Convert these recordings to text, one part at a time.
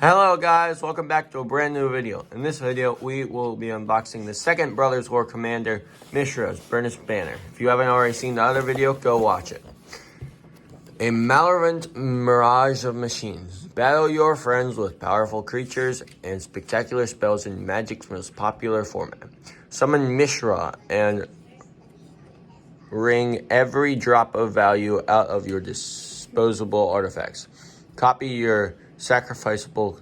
Hello guys, welcome back to a brand new video. In this video, we will be unboxing the second Brothers War Commander, Mishra's burnished banner. If you haven't already seen the other video, go watch it. A malevolent mirage of machines. Battle your friends with powerful creatures and spectacular spells in Magic's most popular format. Summon Mishra and wring every drop of value out of your disposable artifacts. Copy your sacrificial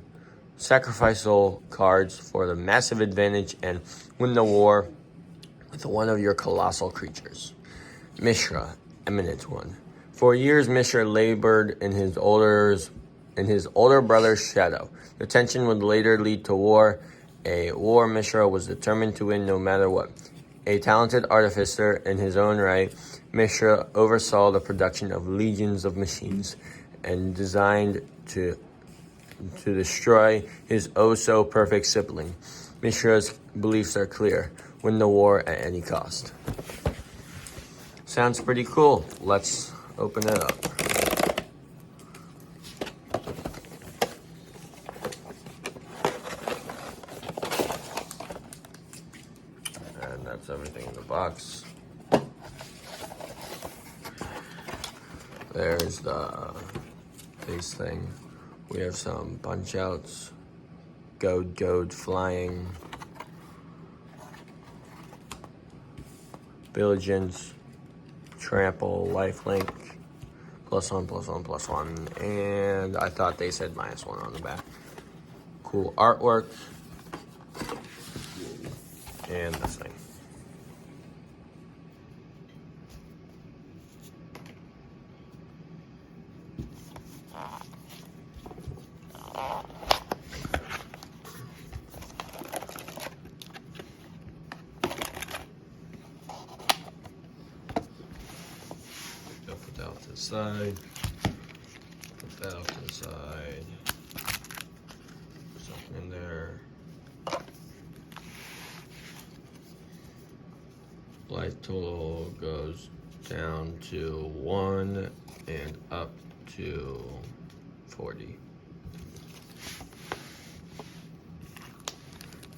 cards for the massive advantage and win the war with one of your colossal creatures. Mishra, Eminent One. For years, Mishra labored in his older brother's shadow. The tension would later lead to war. A war Mishra was determined to win no matter what. A talented artificer in his own right, Mishra oversaw the production of legions of machines and designed to destroy his oh-so-perfect sibling. Mishra's beliefs are clear. Win the war at any cost. Sounds pretty cool. Let's open it up. And that's everything in the box. There's the base thing. We have some punch outs, goad flying, Billigence, trample, lifelink, +1, and I thought they said -1 on the back. Cool artwork, and this thing. Put that off to the side. Put that off to the side. Something in there. Life total goes down to 1 and up to 40.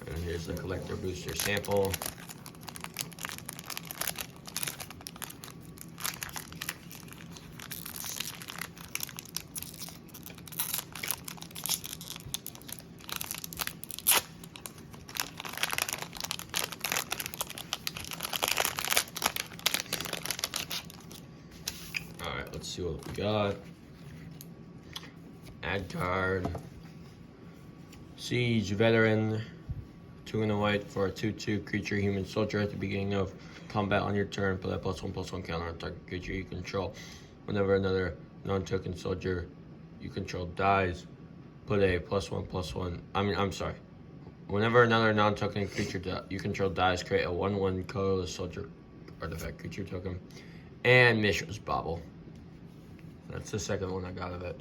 And here's the collector booster sample. Alright, let's see what we got. Add card. Siege Veteran. 2 and a white for a 2/2 creature human soldier. At the beginning of combat on your turn, put a +1/+1 counter on target creature you control. Whenever another non-token soldier you control dies, put a +1/+1. Whenever another non-token creature you control dies, create a 1/1 colorless soldier artifact creature token. And Mishra's Bauble. That's the second one I got of it.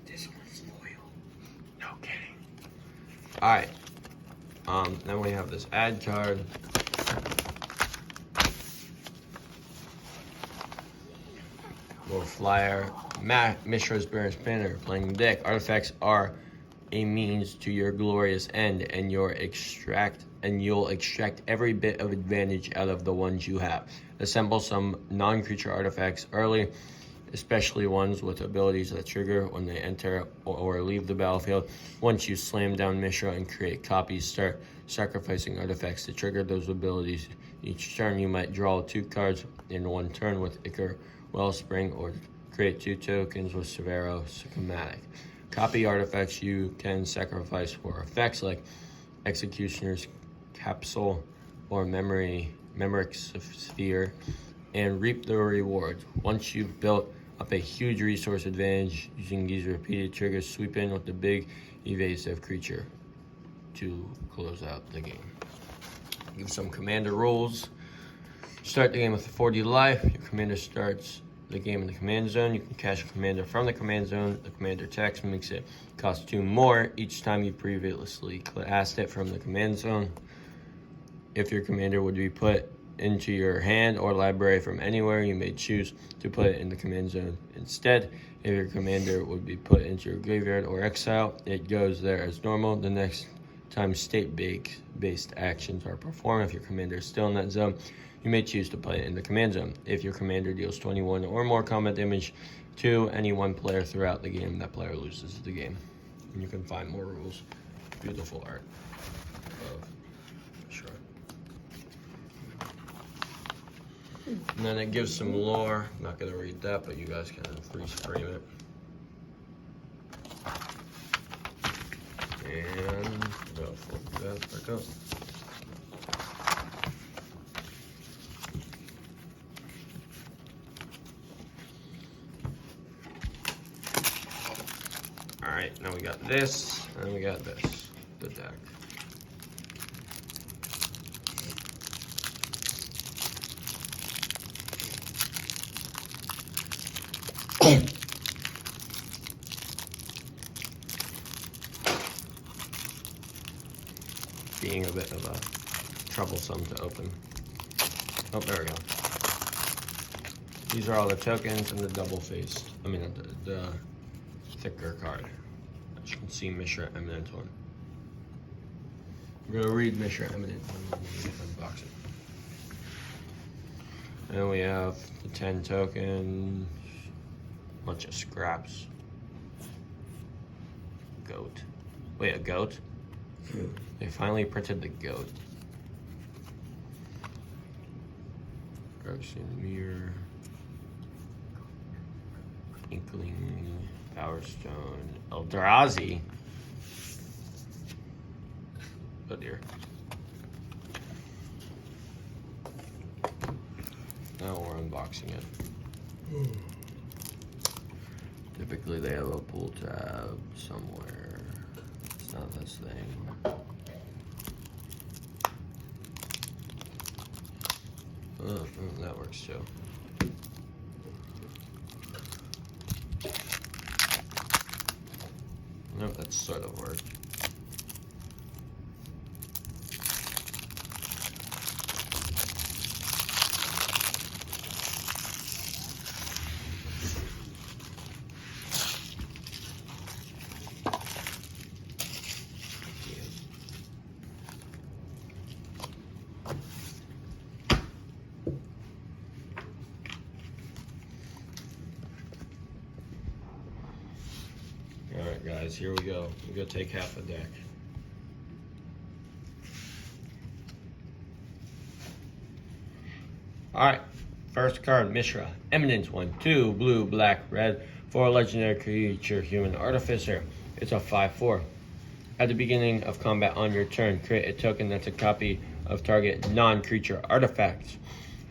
This one's loyal. No kidding. Alright. Then we have this ad card. Little flyer. Mishra's burnished banner. Playing the deck. Artifacts are a means to your glorious end, and you'll extract every bit of advantage out of the ones you have. Assemble some non-creature artifacts early, especially ones with abilities that trigger when they enter or leave the battlefield. Once you slam down Mishra and create copies, start sacrificing artifacts to trigger those abilities. Each turn you might draw 2 cards in one turn with Ichor Wellspring, or create 2 tokens with Severo Schematic. Copy artifacts you can sacrifice for effects like Executioner's Capsule or Memoric Sphere, and reap the rewards. Once you've built up a huge resource advantage using these repeated triggers, sweep in with the big evasive creature to close out the game. Give some commander rules. Start the game with 40 life. Your commander starts the game in the command zone. You can cash a commander from the command zone. The commander text makes it cost 2 more each time you previously cast it from the command zone. If your commander would be put into your hand or library from anywhere. You may choose to put it in the command zone instead. If your commander would be put into your graveyard or exile, it goes there as normal. The next time state-based actions are performed, if your commander is still in that zone, you may choose to play it in the command zone. If your commander deals 21 or more combat damage to any one player throughout the game, that player loses the game. And you can find more rules. Beautiful art of Mishra. And then it gives some lore. I'm not going to read that, but you guys can freeze frame it. And go flip that back up. Alright, now we got this, and we got this, the deck. Being a bit of a troublesome to open. Oh, there we go. These are all the tokens and the double-faced, the thicker card. As you can see, Mishra Eminent one. I'm gonna read Mishra Eminent one when we unbox it. And we have the 10 tokens, bunch of scraps. Goat. Wait, a goat? They finally printed the goat. Mirror. Inkling. Power Stone. Eldrazi. Oh dear. Now we're unboxing it. Typically they have a pull tab somewhere. It's not this thing. Oh, that works too. Nope, that sort of worked. Alright guys, here we go. We're gonna take half a deck. Alright, first card, Mishra. Eminence 1, 2, blue, black, red, for a legendary creature, human artificer. It's a 5/4. At the beginning of combat on your turn, create a token that's a copy of target non-creature artifact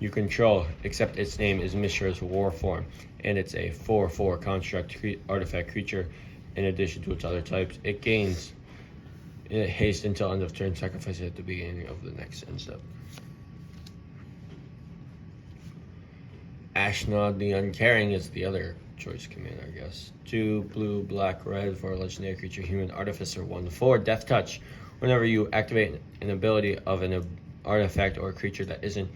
you control, except its name is Mishra's War Form, and it's a 4/4 construct artifact creature. In addition to its other types, it gains haste until end of turn, sacrifice it at the beginning of the next end step. Ashnod the Uncaring is the other choice command, I guess. 2 blue, black, red for a legendary creature, human artificer. 1/4, Death Touch. Whenever you activate an ability of an artifact or a creature that isn't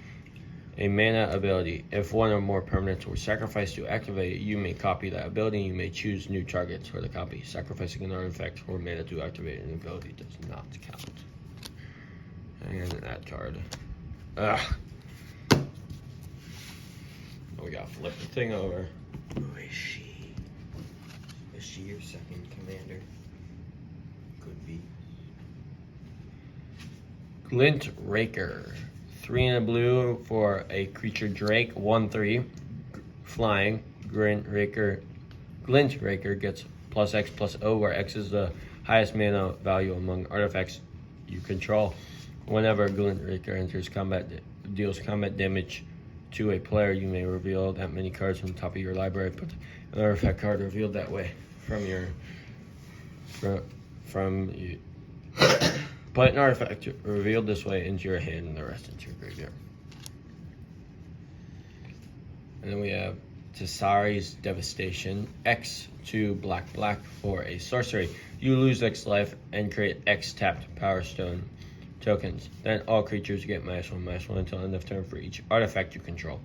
a mana ability, if one or more permanents were sacrificed to activate it, you may copy that ability. You may choose new targets for the copy. Sacrificing an artifact or mana to activate an ability does not count. And that card. Ugh. We gotta flip the thing over. Who is she? Is she your second commander? Could be. Glint Raker. 3 and a blue for a creature Drake. 1/3. Flying. Glint Raker gets +X/+O, where X is the highest mana value among artifacts you control. Whenever Glint Raker enters combat, deals combat damage to a player, you may reveal that many cards from the top of your library. Put an artifact card revealed that way from your put an artifact revealed this way into your hand and the rest into your graveyard. And then we have Tessari's Devastation. X 2 black for a sorcery. You lose X life and create X tapped Power Stone tokens. Then all creatures get -1/-1 until end of turn for each artifact you control.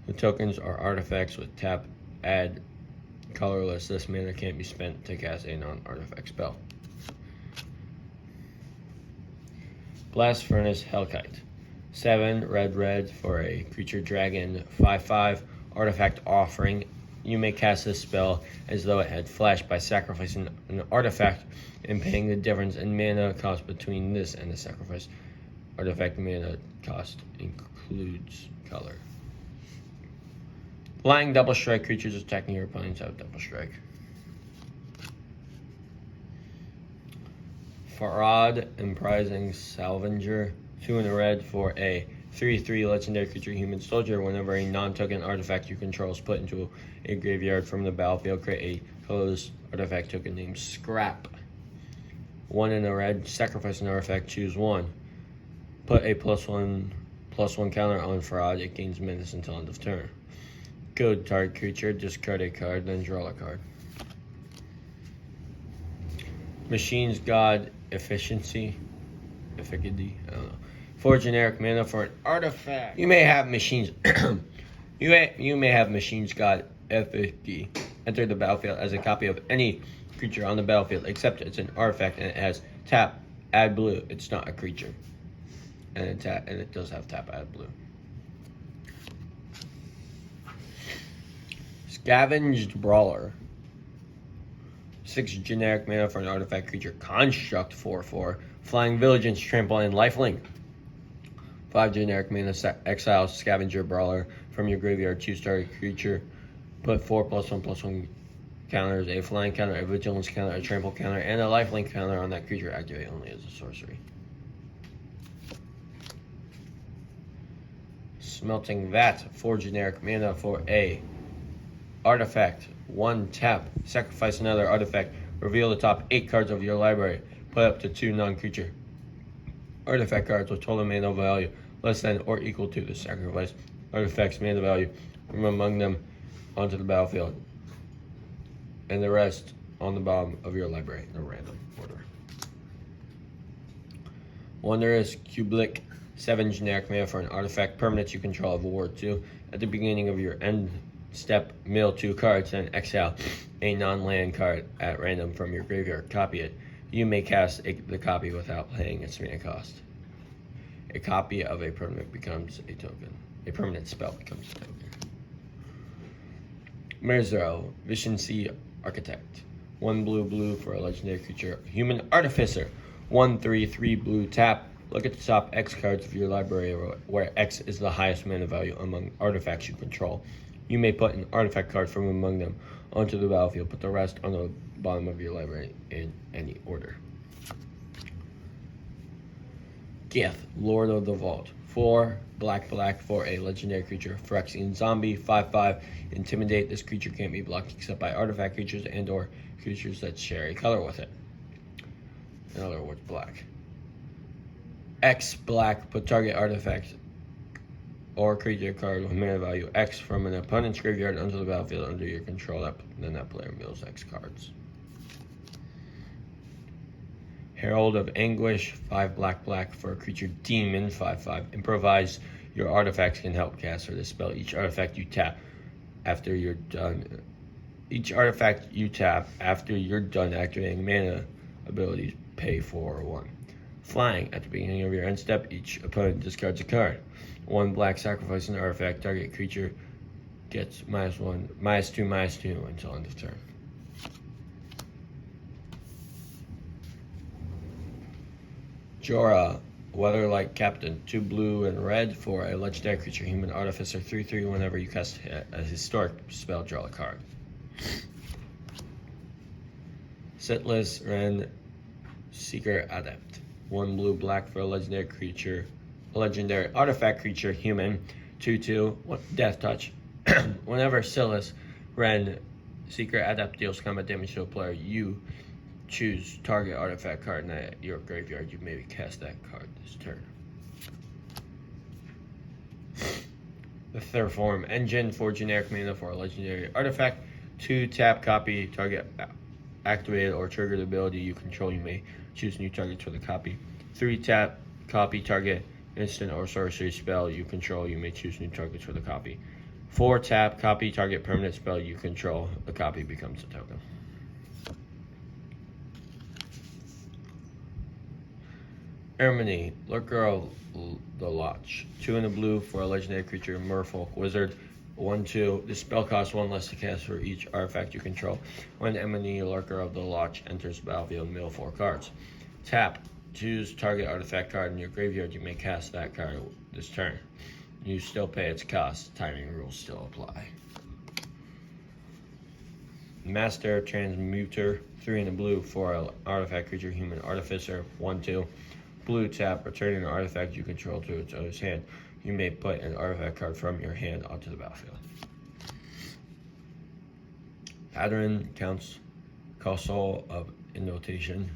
The tokens are artifacts with tap, add, colorless. This mana can't be spent to cast a non-artifact spell. Blast Furnace Hellkite. 7 red for a creature dragon 5/5 artifact offering. You may cast this spell as though it had flash by sacrificing an artifact and paying the difference in mana cost between this and the sacrifice. Artifact mana cost includes color. Flying double strike. Creatures attacking your opponents have double strike. Farad Imprising Salvager. 2 in a red for a 3/3 legendary creature human soldier. Whenever a non-token artifact you control is put into a graveyard from the battlefield, create a colorless artifact token named Scrap. 1 in a red, sacrifice an artifact, choose 1. Put a +1/+1 counter on Farad. It gains menace until end of turn. Good target creature, discard a card, then draw a card. Machine's God Efficacy, I don't know. 4 generic mana for an artifact. You may have Machine's you may have Machine's God Efficacy enter the battlefield as a copy of any creature on the battlefield, except it's an artifact and it has tap, add blue. It's not a creature. And it does have tap, add blue. Scavenged Brawler. 6 generic mana for an artifact creature construct 4/4. Flying Vigilance, Trample, and Lifelink. 5 generic mana, exile Scavenger Brawler from your graveyard. Choose target creature. Put 4 +1/+1 counters, a flying counter, a vigilance counter, a trample counter, and a lifelink counter on that creature. Activate only as a sorcery. Smelting Vat. 4 generic mana for a artifact. 1 tap. Sacrifice another artifact. Reveal the top 8 cards of your library. Put up to 2 non-creature artifact cards with total mana value less than or equal to the sacrifice artifact's mana value from among them onto the battlefield, and the rest on the bottom of your library in a random order. Wondrous Cublic. 7 generic mana for an artifact permanent you control of War 2. At the beginning of your end step, mill 2 cards, then exile a non-land card at random from your graveyard. Copy it. You may cast the copy without paying its mana cost. A copy of a permanent becomes a token. A permanent spell becomes a token. Mishra, Vision-Sea Architect. 1 blue for a legendary creature, Human Artificer. 1/3 blue tap. Look at the top X cards of your library, where X is the highest mana value among artifacts you control. You may put an artifact card from among them onto the battlefield. Put the rest on the bottom of your library in any order. Gith, Lord of the Vault. 4 black for a legendary creature, Phyrexian Zombie. 5/5. Intimidate. This creature can't be blocked except by artifact creatures and or creatures that share a color with it. In other words, black. X black. Put target artifact or creature card with mana value X from an opponent's graveyard onto the battlefield under your control. Then that player mills X cards. Herald of Anguish. 5 black for a creature demon. 5/5. Improvise. Your artifacts can help caster this spell. Each artifact you tap after you're done activating mana abilities pay 4/1. Flying. At the beginning of your end step, each opponent discards a card. 1 black, sacrifice an artifact. Target creature gets -1, -2 until end of turn. Jorah, Weatherlight Captain. 2 blue and red for a legendary creature, Human Artificer. 3/3. Whenever you cast a historic spell, draw a card. Sitless Ren Seeker Adept. 1 blue-black for a legendary artifact creature, human. 2/2. Death Touch. Whenever Sitless Ren Seeker Adept deals combat damage to a player, you choose target artifact card in your graveyard. You may cast that card this turn. The Third Form Engine. 4 generic mana for a legendary artifact. 2 tap, copy target activated or triggered ability you control. You may choose new targets for the copy. 3 tap, copy target instant or sorcery spell you control. You may choose new targets for the copy. 4 tap, copy target permanent spell you control. The copy becomes a token. Erminy, Lurker of the Lodge. 2 in the blue for a legendary creature, Merfolk Wizard. 1/2. This spell costs 1 less to cast for each artifact you control. When Erminy, Lurker of the Lodge, enters the battlefield, mill 4 cards. Tap. Choose target artifact card in your graveyard. You may cast that card this turn. You still pay its cost. Timing rules still apply. Master Transmuter. 3 in the blue for an artifact creature, Human Artificer. 1/2. Blue tap, returning an artifact you control to its owner's hand. You may put an artifact card from your hand onto the battlefield. Pattern counts Castle of Innovation.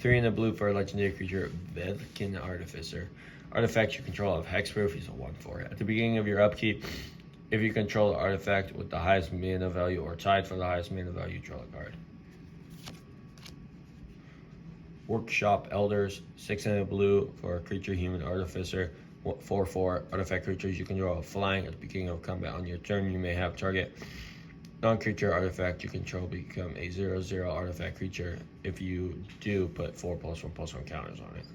3 in the blue for a legendary creature, Vedkin Artificer. Artifact you control of hexproof. He's a 1/4. At the beginning of your upkeep, if you control the artifact with the highest mana value or tied for the highest mana value, draw a card. Workshop Elders, 6 in the blue for a creature, Human Artificer. 4/4. Artifact creatures you can draw a flying at the beginning of combat. On your turn, you may have target non-creature artifact you control become a 0/0 artifact creature. If you do, put 4+1/+1 counters on it.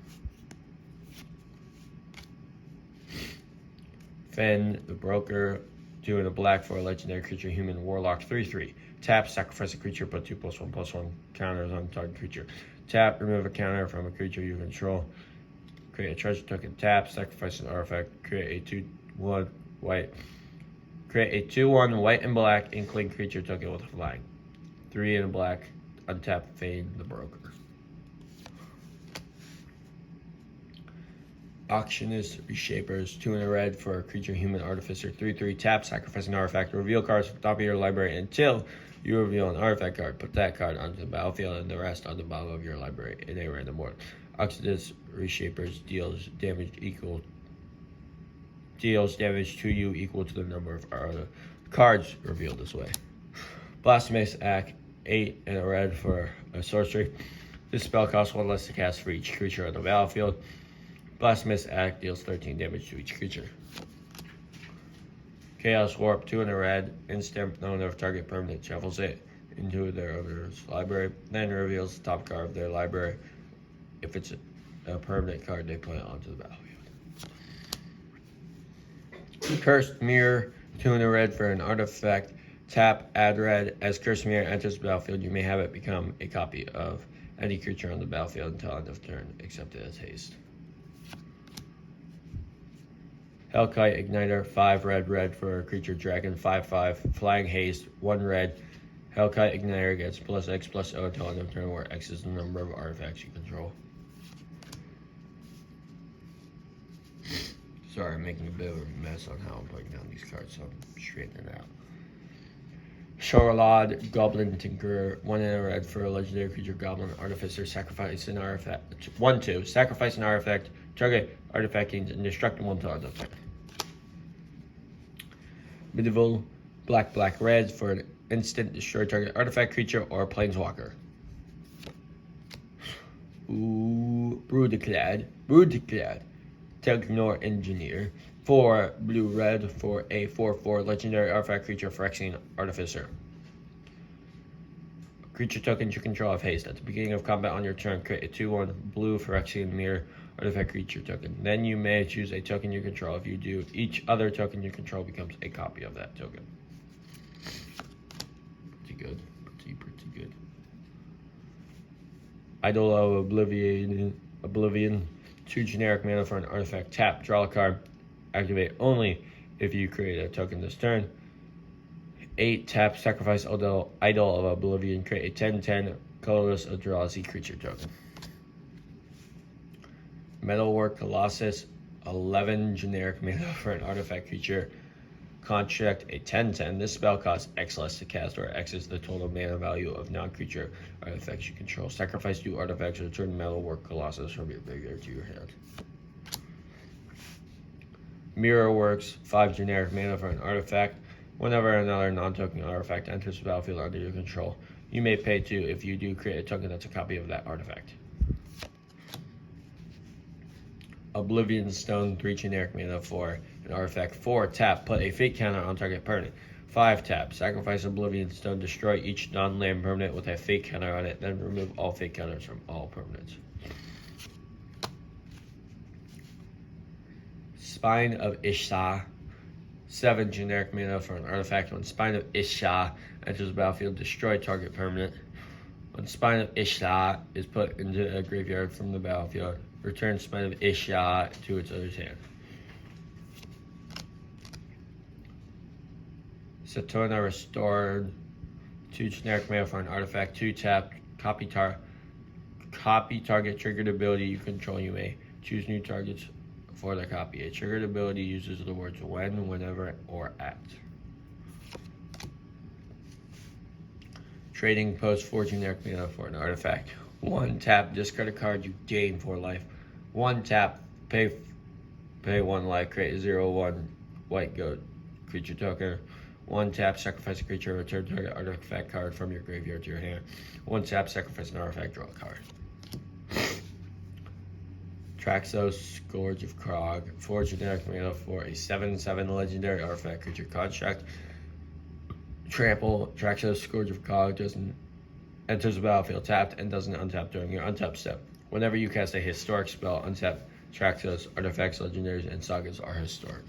Fen the Broker, 2 in the black for a legendary creature, Human Warlock. 3/3. Tap, sacrifice a creature, put 2+1/+1 counters on target creature. Tap, remove a counter from a creature you control. Create a treasure token. Tap, sacrifice an artifact. Create a 2/1 white. Create a 2/1 white and black inkling creature token with a flying. 3 in black. Untap Fane the Broker. Auctionist Reshapers, 2 in a red for a creature, Human Artificer. 3/3. Tap, sacrifice an artifact. Reveal cards from the top of your library until you reveal an artifact card. Put that card onto the battlefield and the rest on the bottom of your library in a random order. Auctionist Reshapers deals damage to you equal to the number of cards revealed this way. Blasphemous Act, 8 in a red for a sorcery. This spell costs 1 less to cast for each creature on the battlefield. Blasphemous Act deals 13 damage to each creature. Chaos Warp, 2 in a red, instant, known if target permanent shuffles it into their owner's library, then reveals the top card of their library. If it's a permanent card, they play it onto the battlefield. Cursed Mirror, 2 in a red for an artifact. Tap, add red. As Cursed Mirror enters the battlefield, you may have it become a copy of any creature on the battlefield until end of turn, except as haste. Hellkite Igniter, 5 red for a creature dragon, 5/5, flying haste, 1 red. Hellkite Igniter gets +X/+O until end of turn, where X is the number of artifacts you control. Sorry, I'm making a bit of a mess on how I'm putting down these cards, so I'm straightening it out. Charlad, Goblin Tinkerer, 1 in a red for a legendary creature, Goblin Artificer. Sacrifice an artifact. 1/2. Sacrifice an artifact. Target artifact gains indestructible until end of turn. Medieval, black red for an instant, destroy target artifact creature or planeswalker. Broodclad, Tegnor Engineer, 4 blue-red for a 4/4 legendary artifact creature, Phyrexian Artificer. Creature tokens you control have haste. At the beginning of combat on your turn, create a 2/1 blue Phyrexian Mirror artifact creature token. Then you may choose a token you control. If you do, each other token you control becomes a copy of that token. Pretty good. Pretty good. Idol of Oblivion, 2 generic mana for an artifact. Tap, draw a card. Activate only if you create a token this turn. 8, tap, sacrifice Idol of Oblivion. Create a 10/10 colorless Eldrazi creature token. Metalwork Colossus, 11 generic mana for an artifact creature. Construct a 10/10. This spell costs X less to cast, where X is the total mana value of non-creature artifacts you control. Sacrifice 2 artifacts to return Metalwork Colossus from your graveyard to your hand. Mirror Works, 5 generic mana for an artifact. Whenever another non-token artifact enters the battlefield under your control, you may pay 2. If you do, create a token that's a copy of that artifact. Oblivion Stone, 3 generic mana for an artifact. 4, tap, put a fate counter on target permanent. 5, tap, sacrifice Oblivion Stone, destroy each non-land permanent with a fate counter on it, then remove all fate counters from all permanents. Spine of Isha, 7 generic mana for an artifact. When Spine of Isha enters the battlefield, destroy target permanent. When Spine of Isha is put into a graveyard from the battlefield, return Spine of Isha to its owner's hand. Satona Restored, 2 generic mana for an artifact. 2, tap, copy target triggered ability you control. You may choose new targets for the copy. A triggered ability uses the words when, whenever, or at. Trading Post, 4 generic mana for an artifact. 1, tap, discard a card, you gain 4 life. 1, tap, pay 1 life, create a 0/1 white goat creature token. 1, tap, sacrifice a creature, return target artifact card from your graveyard to your hand. 1, tap, sacrifice an artifact, draw a card. Traxos, Scourge of Krog, 4 generic mana for a 7/7 legendary artifact creature construct. Trample, Traxos, Scourge of Krog enters the battlefield tapped and doesn't untap during your untap step. Whenever you cast a historic spell, untap Traxos, artifacts, legendaries, and sagas are historic.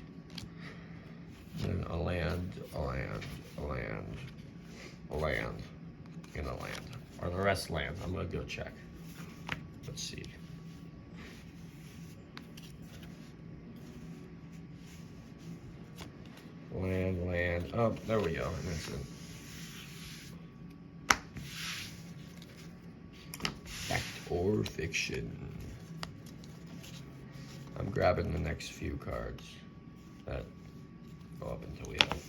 Then a land, and a land. Are the rest land? I'm gonna go check. Let's see. Land. Oh, there we go. Fact or fiction. I'm grabbing the next few cards that go up until we have.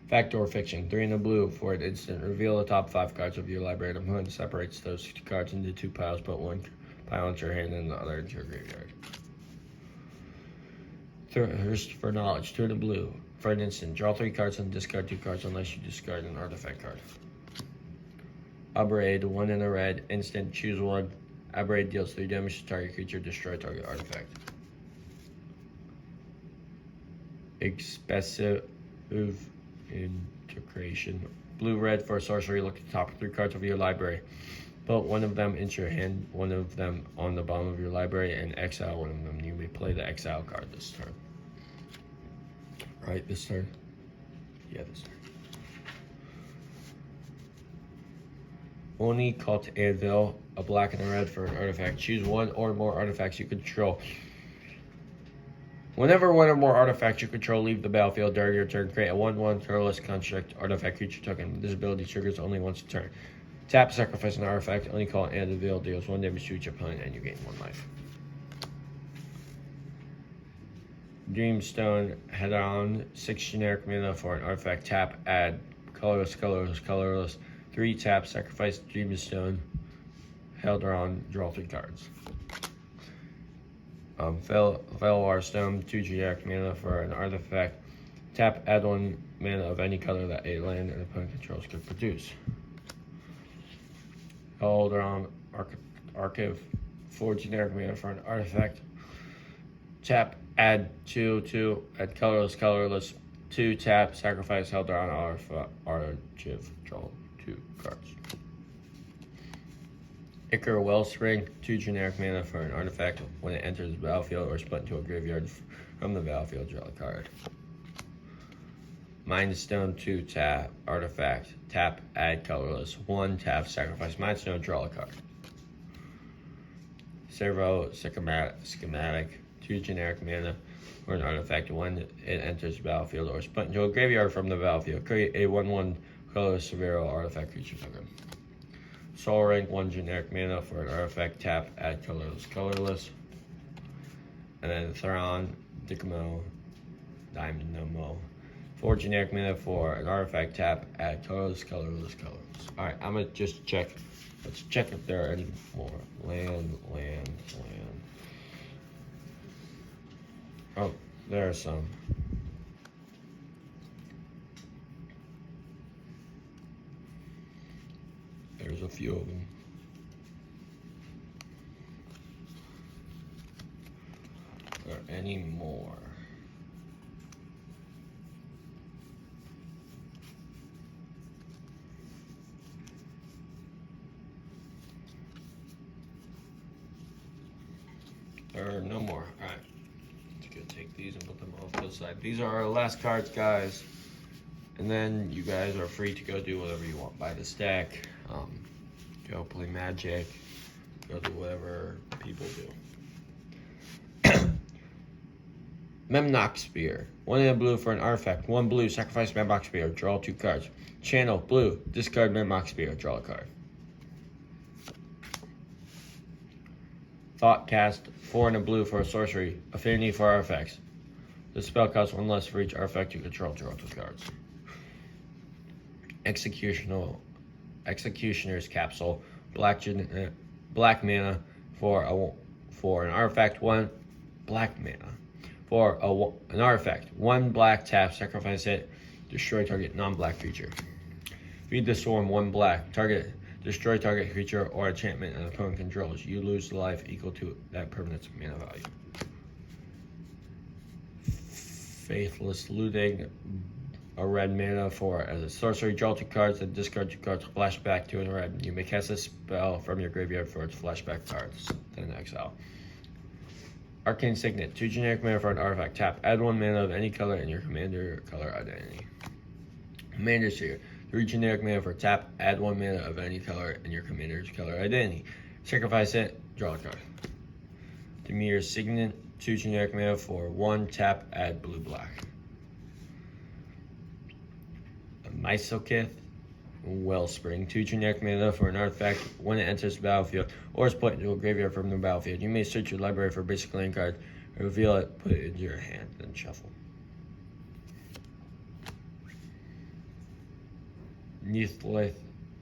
Fact or fiction. 3 in the blue for an instant. Reveal the top 5 cards of your library. The opponent separates those cards into 2 piles. Put 1 pile into your hand and the other into your graveyard. Thirst for knowledge. 2 in the blue. For an instant, draw 3 cards and discard 2 cards unless you discard an artifact card. Abrade, 1 in a red. Instant, choose 1. Abrade deals 3 damage to target creature, destroy target artifact. Expressive integration. Blue-red for a sorcery. Look at the top 3 cards of your library. Put 1 of them into your hand, 1 of them on the bottom of your library, and exile 1 of them. You may play the exile card this turn. Right, this turn? Yeah, this turn. Oni Cult Anvil, a black and a red for an artifact. Choose 1 or more artifacts you control. Whenever 1 or more artifacts you control leave the battlefield during your turn, create a 1/1 colorless construct artifact creature token. This ability triggers only once a turn. Tap, sacrifice an artifact, only call Anvil, deals 1 damage to each opponent, and you gain 1 life. Dreamstone, head on, 6 generic mana for an artifact. Tap, add, colorless, 3, tap, sacrifice Dreamstone, held on, draw 3 cards. Felwar Stone, 2 generic mana for an artifact. Tap, add 1 mana of any color that a land and opponent controls could produce. Helldrawn Archive, 4 generic mana for an artifact. Tap, add 2/2, add colorless, 2, tap, sacrifice Helldrawn Archive, draw 2 cards. Ichor Wellspring, 2 generic mana for an artifact. When it enters the battlefield or is put into a graveyard from the battlefield, draw a card. Mindstone, 2, tap, artifact, tap, add colorless, 1, tap, sacrifice Mindstone, draw a card. Servo Schematic, 2 generic mana for an artifact. When it enters the battlefield or is put into a graveyard from the battlefield, create a 1/1 colorless Severo artifact creature token. Soul Ring, 1 generic mana for an artifact. Tap, add colorless. And then Theron, Dynamo, 4 generic mana for an artifact. Tap, add colorless. Alright, I'm gonna just check. Let's check if there are any more. Land. Oh, there are some. There's a few of them. Are there any more? There are no more. All right. Let's go take these and put them off to the side. These are our last cards, guys. And then you guys are free to go do whatever you want. Buy the stack. Go play Magic. Go do whatever people do. Memnock Spear. 1 in a blue for an artifact. 1 blue. Sacrifice Memnock Spear. Draw 2 cards. Channel. Blue. Discard Memnock Spear. Draw a card. Thought Cast. 4 in a blue for a sorcery. Affinity for artifacts. The spell costs 1 less for each artifact you control. Draw 2 cards. Executioner's Capsule. Black mana for an artifact. 1 black mana for an artifact. 1 black tap. Sacrifice it. Destroy target non-black creature. Feed the Swarm. 1 black. Destroy target creature or enchantment an opponent controls. You lose life equal to that permanent's mana value. Faithless Looting. A red mana for as a sorcery. Draw 2 cards and discard 2 cards. Flashback 2 in red. You may cast a spell from your graveyard for its flashback cards. Then exile. Arcane Signet. 2 generic mana for an artifact. Tap. Add 1 mana of any color in your commander color identity. Commander Sphere. 3 generic mana for tap. Add 1 mana of any color in your commander's color identity. Sacrifice it. Draw a card. Demir's Signet. 2 generic mana for 1 tap. Add blue black. Mysokith Wellspring. 2 generic mana for an artifact. When it enters the battlefield or is put into a graveyard from the battlefield, you may search your library for a basic land card, reveal it, put it into your hand, then shuffle. Neathlith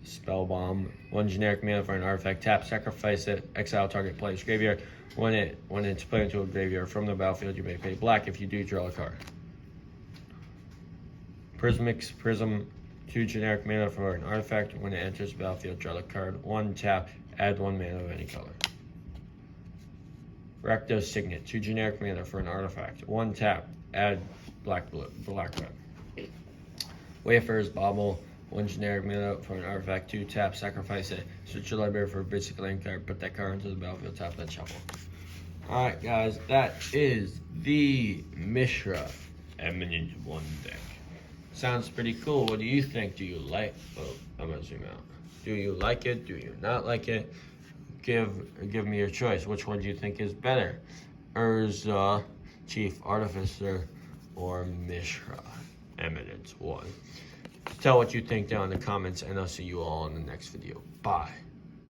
Spellbomb. 1 generic mana for an artifact. Tap. Sacrifice it. Exile target player's graveyard. When it's put into a graveyard from the battlefield, you may pay black. If you do, draw a card. Prismix Prism. 2 generic mana for an artifact. When it enters the battlefield, draw a card. 1 tap. Add 1 mana of any color. Rakdos Signet. 2 generic mana for an artifact. 1 tap. Add black red. Wayfarer's Bauble. 1 generic mana for an artifact. 2 tap. Sacrifice it. Search your library for a basic land card. Put that card into the battlefield. Tap, then shuffle. Alright, guys. That is the Mishra Eminent 1 deck. Sounds pretty cool. What do you think? Do you like? Oh, I'm gonna zoom out. Do you like it? Do you not like it? Give me your choice. Which one do you think is better? Urza, Chief Artificer, or Mishra Eminence 1? Tell what you think down in the comments, and I'll see you all in the next video. Bye.